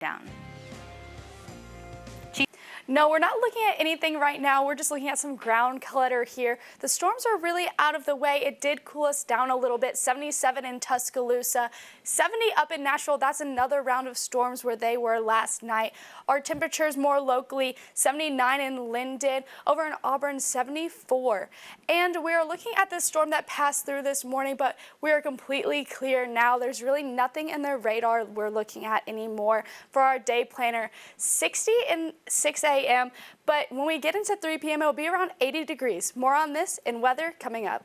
down. No, we're not looking at anything right now. We're just looking at some ground clutter here. The storms are really out of the way. It did cool us down a little bit. 77 in Tuscaloosa, 70 up in Nashville. That's another round of storms where they were last night. Our temperatures more locally, 79 in Linden, over in Auburn, 74. And we're looking at this storm that passed through this morning, but we are completely clear now. There's really nothing in the radar we're looking at anymore for our day planner. 60 in 6 a.m. But when we get into 3 p.m., it'll be around 80 degrees. More on this and weather coming up.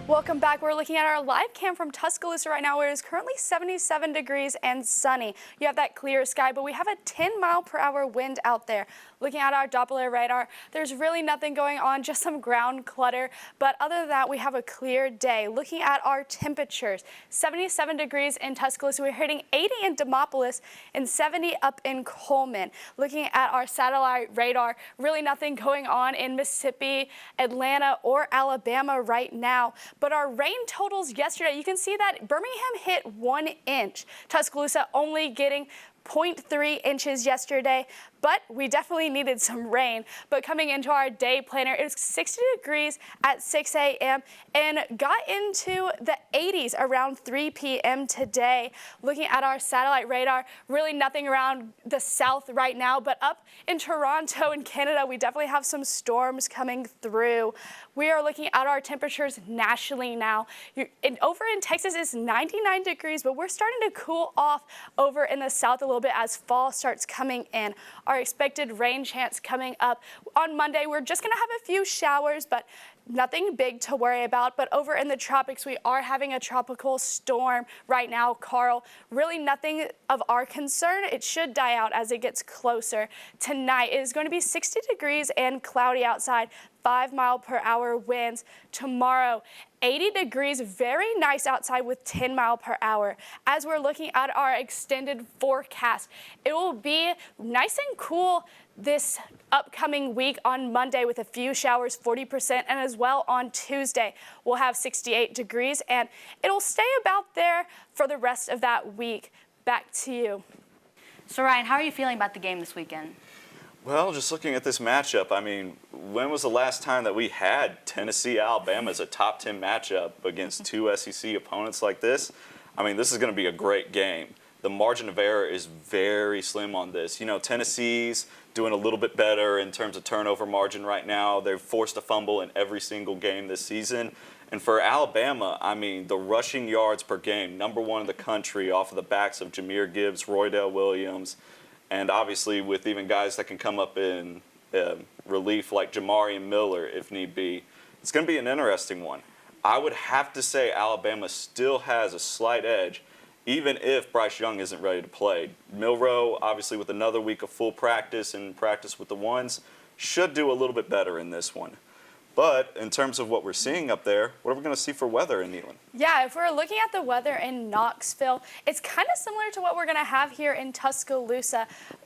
Welcome back. We're looking at our live cam from Tuscaloosa right now, where it is currently 77 degrees and sunny. You have that clear sky, but we have a 10-mile-per-hour wind out there. Looking at our Doppler radar, there's really nothing going on, just some ground clutter. But other than that, we have a clear day. Looking at our temperatures, 77 degrees in Tuscaloosa. We're hitting 80 in Demopolis and 70 up in Coleman. Looking at our satellite radar, really nothing going on in Mississippi, Atlanta, or Alabama right now. But our rain totals yesterday, you can see that Birmingham hit 1 inch. Tuscaloosa only getting 0.3 inches yesterday, but we definitely needed some rain. But coming into our day planner, it was 60 degrees at 6 a.m. and got into the 80s around 3 p.m. today. Looking at our satellite radar, really nothing around the south right now, but up in Toronto in Canada, we definitely have some storms coming through. We are looking at our temperatures nationally now. Over in Texas, it's 99 degrees, but we're starting to cool off over in the south a little bit as fall starts coming in. Our expected rain chance coming up on Monday, we're just going to have a few showers, but nothing big to worry about. But over in the tropics, we are having a tropical storm right now, Carl. Really nothing of our concern. It should die out as it gets closer. Tonight it is going to be 60 degrees and cloudy outside, 5-mile-per-hour winds. Tomorrow, 80 degrees, very nice outside with 10 miles per hour. As we're looking at our extended forecast, it will be nice and cool this upcoming week on Monday with a few showers, 40%, and as well on Tuesday, we'll have 68 degrees, and it'll stay about there for the rest of that week. Back to you. So Ryan, how are you feeling about the game this weekend? Well, just looking at this matchup, I mean, when was the last time that we had Tennessee-Alabama as a top 10 matchup against two SEC opponents like this? I mean, this is going to be a great game. The margin of error is very slim on this. You know, Tennessee's doing a little bit better in terms of turnover margin right now. They've forced a fumble in every single game this season. And for Alabama, I mean, the rushing yards per game, #1 in the country off of the backs of Jahmyr Gibbs, Roydell Williams, and obviously with even guys that can come up in relief like Jamari Miller if need be. It's going to be an interesting one. I would have to say Alabama still has a slight edge, even if Bryce Young isn't ready to play. Milroe, obviously with another week of full practice and practice with the ones, should do a little bit better in this one. But in terms of what we're seeing up there, what are we going to see for weather in Neyland? Yeah, if we're looking at the weather in Knoxville, it's kind of similar to what we're going to have here in Tuscaloosa.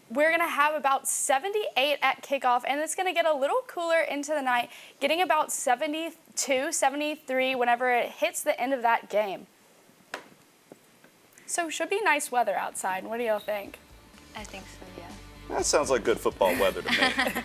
We're going to have about 78 at kickoff, and it's going to get a little cooler into the night, getting about 72, 73 whenever it hits the end of that game. So it should be nice weather outside. What do y'all think? I think so, yeah. That sounds like good football weather to me.